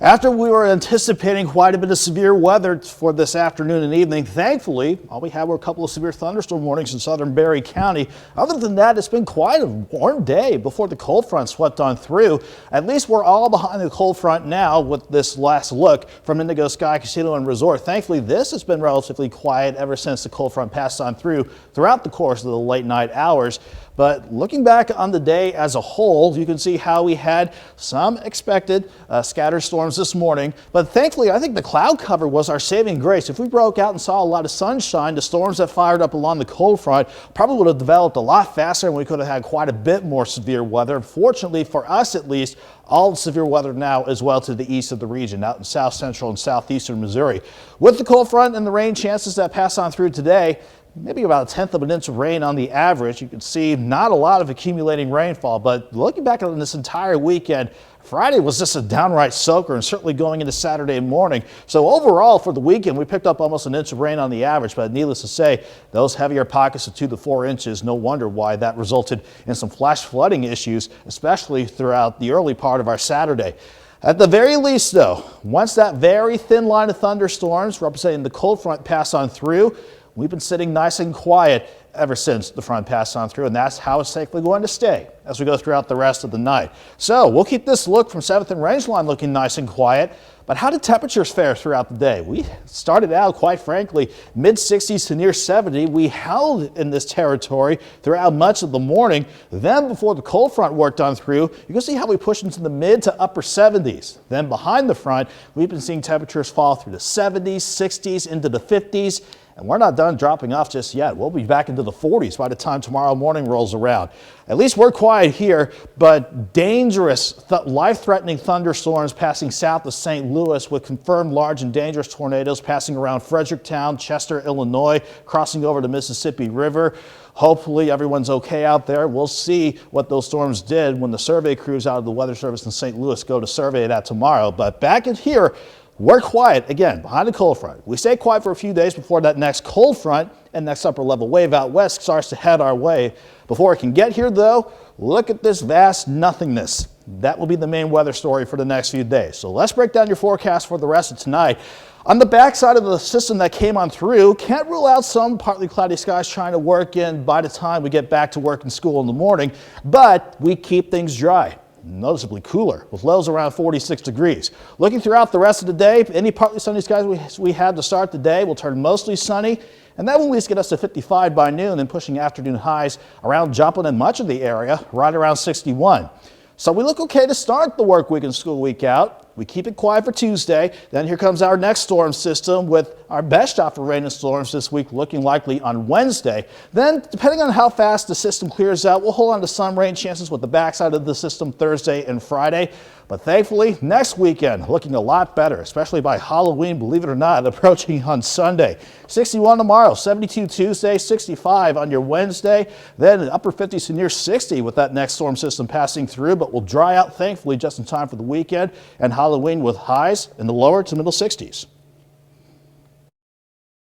After we were anticipating quite a bit of severe weather for this afternoon and evening, thankfully, all we had were a couple of severe thunderstorm warnings in southern Barry County. Other than that, it's been quite a warm day before the cold front swept on through. At least we're all behind the cold front now with this last look from Indigo Sky Casino and Resort. Thankfully, this has been relatively quiet ever since the cold front passed on throughout the course of the late night hours. But looking back on the day as a whole, you can see how we had some expected scattered storms this morning. But thankfully, I think the cloud cover was our saving grace. If we broke out and saw a lot of sunshine, the storms that fired up along the cold front probably would have developed a lot faster and we could have had quite a bit more severe weather. Fortunately, for us at least, all the severe weather now as well to the east of the region, out in south central and southeastern Missouri. With the cold front and the rain chances that pass on through today, maybe about 1/10 of an inch of rain on the average. You can see not a lot of accumulating rainfall, but looking back on this entire weekend, Friday was just a downright soaker, and certainly going into Saturday morning. So overall for the weekend, we picked up almost an inch of rain on the average, but needless to say, those heavier pockets of 2 to 4 inches, no wonder why that resulted in some flash flooding issues, especially throughout the early part of our Saturday. At the very least, though, once that very thin line of thunderstorms representing the cold front pass on through, we've been sitting nice and quiet ever since the front passed on through, and that's how it's safely going to stay as we go throughout the rest of the night. So we'll keep this look from 7th and Rangeline looking nice and quiet. But how did temperatures fare throughout the day? We started out, quite frankly, mid-60s to near 70. We held in this territory throughout much of the morning. Then before the cold front worked on through, you can see how we pushed into the mid to upper 70s. Then behind the front, we've been seeing temperatures fall through the 70s, 60s, into the 50s. And we're not done dropping off just yet. We'll be back into the 40s by the time tomorrow morning rolls around. At least we're quiet here, but dangerous, life-threatening thunderstorms passing south of St. Louis with confirmed large and dangerous tornadoes passing around Fredericktown, Chester, Illinois, crossing over the Mississippi River. Hopefully everyone's okay out there. We'll see what those storms did when the survey crews out of the Weather Service in St. Louis go to survey that tomorrow. But back in here, we're quiet again behind the cold front. We stay quiet for a few days before that next cold front and next upper level wave out west starts to head our way. Before it can get here though, look at this vast nothingness. That will be the main weather story for the next few days. So let's break down your forecast for the rest of tonight. On the backside of the system that came on through, can't rule out some partly cloudy skies trying to work in by the time we get back to work and school in the morning, but we keep things dry. Noticeably cooler with lows around 46 degrees. Looking throughout the rest of the day, any partly sunny skies we had to start the day will turn mostly sunny, and that will at least get us to 55 by noon and pushing afternoon highs around Joplin and much of the area right around 61. So we look okay to start the work week and school week out. We keep it quiet for Tuesday. Then here comes our next storm system with our best shot for rain and storms this week looking likely on Wednesday. Then, depending on how fast the system clears out, we'll hold on to some rain chances with the backside of the system Thursday and Friday. But thankfully, next weekend looking a lot better, especially by Halloween, believe it or not, approaching on Sunday. 61 tomorrow, 72 Tuesday, 65 on your Wednesday, then upper 50s to near 60 with that next storm system passing through, but will dry out thankfully just in time for the weekend and Halloween with highs in the lower to middle 60s.